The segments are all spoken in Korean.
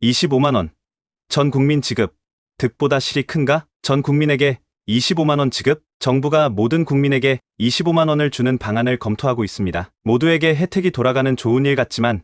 25만원. 전 국민 지급. 득보다 실이 큰가? 전 국민에게 25만원 지급? 정부가 모든 국민에게 25만원을 주는 방안을 검토하고 있습니다. 모두에게 혜택이 돌아가는 좋은 일 같지만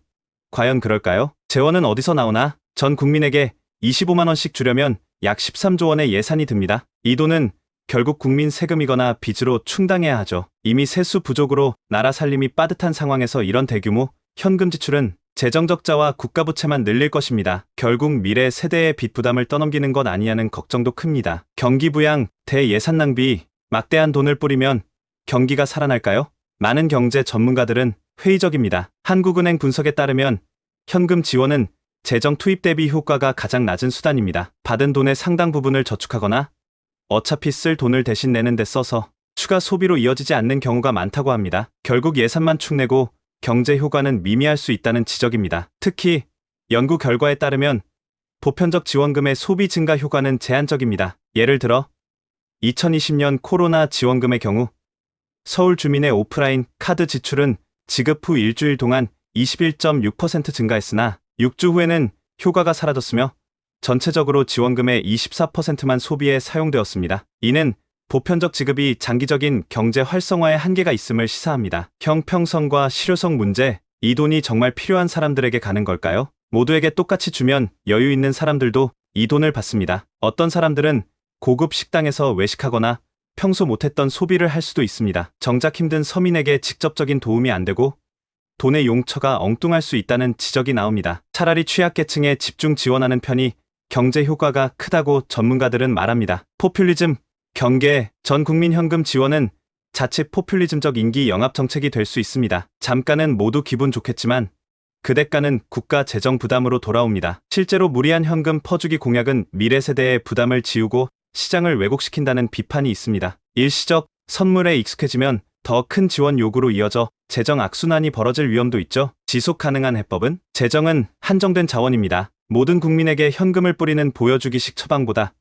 과연 그럴까요? 재원은 어디서 나오나? 전 국민에게 25만원씩 주려면 약 13조 원의 예산이 듭니다. 이 돈은 결국 국민 세금이거나 빚으로 충당해야 하죠. 이미 세수 부족으로 나라 살림이 빠듯한 상황에서 이런 대규모 현금 지출은 재정적자와 국가부채만 늘릴 것입니다. 결국 미래 세대의 빚 부담을 떠넘기는 것 아니냐는 걱정도 큽니다. 경기 부양, 대예산 낭비, 막대한 돈을 뿌리면 경기가 살아날까요? 많은 경제 전문가들은 회의적입니다. 한국은행 분석에 따르면 현금 지원은 재정 투입 대비 효과가 가장 낮은 수단입니다. 받은 돈의 상당 부분을 저축하거나 어차피 쓸 돈을 대신 내는 데 써서 추가 소비로 이어지지 않는 경우가 많다고 합니다. 결국 예산만 축내고 경제 효과는 미미할 수 있다는 지적입니다. 특히 연구 결과에 따르면 보편적 지원금의 소비 증가 효과는 제한적입니다. 예를 들어 2020년 코로나 지원금의 경우 서울 주민의 오프라인 카드 지출은 지급 후 일주일 동안 21.6% 증가했으나 6주 후에는 효과가 사라졌으며 전체적으로 지원금의 24%만 소비에 사용되었습니다. 이는 보편적 지급이 장기적인 경제 활성화에 한계가 있음을 시사합니다. 형평성과 실효성 문제, 이 돈이 정말 필요한 사람들에게 가는 걸까요? 모두에게 똑같이 주면 여유 있는 사람들도 이 돈을 받습니다. 어떤 사람들은 고급 식당에서 외식하거나 평소 못했던 소비를 할 수도 있습니다. 정작 힘든 서민에게 직접적인 도움이 안 되고 돈의 용처가 엉뚱할 수 있다는 지적이 나옵니다. 차라리 취약계층에 집중 지원하는 편이 경제 효과가 크다고 전문가들은 말합니다. 포퓰리즘, 경계, 전 국민 현금 지원은 자칫 포퓰리즘적 인기 영합 정책이 될 수 있습니다. 잠깐은 모두 기분 좋겠지만 그 대가는 국가 재정 부담으로 돌아옵니다. 실제로 무리한 현금 퍼주기 공약은 미래 세대의 부담을 지우고 시장을 왜곡시킨다는 비판이 있습니다. 일시적 선물에 익숙해지면 더 큰 지원 요구로 이어져 재정 악순환이 벌어질 위험도 있죠. 지속 가능한 해법은? 재정은 한정된 자원입니다. 모든 국민에게 현금을 뿌리는 보여주기식 처방보다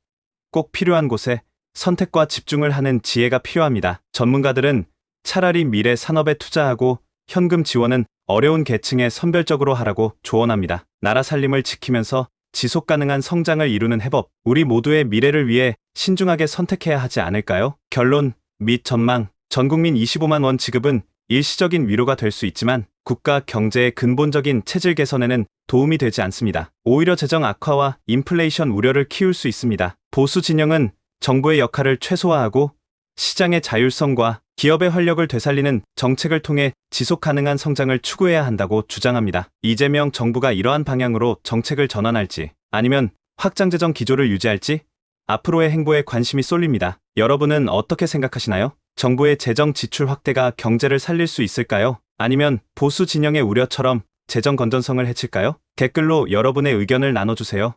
꼭 필요한 곳에 선택과 집중을 하는 지혜가 필요합니다. 전문가들은 차라리 미래 산업에 투자하고 현금 지원은 어려운 계층에 선별적으로 하라고 조언합니다. 나라 살림을 지키면서 지속 가능한 성장을 이루는 해법, 우리 모두의 미래를 위해 신중하게 선택해야 하지 않을까요? 결론 및 전망, 전국민 25만 원 지급은 일시적인 위로가 될 수 있지만 국가 경제의 근본적인 체질 개선에는 도움이 되지 않습니다. 오히려 재정 악화와 인플레이션 우려를 키울 수 있습니다. 보수 진영은 정부의 역할을 최소화하고 시장의 자율성과 기업의 활력을 되살리는 정책을 통해 지속 가능한 성장을 추구해야 한다고 주장합니다. 이재명 정부가 이러한 방향으로 정책을 전환할지 아니면 확장재정 기조를 유지할지 앞으로의 행보에 관심이 쏠립니다. 여러분은 어떻게 생각하시나요? 정부의 재정 지출 확대가 경제를 살릴 수 있을까요? 아니면 보수 진영의 우려처럼 재정 건전성을 해칠까요? 댓글로 여러분의 의견을 나눠주세요.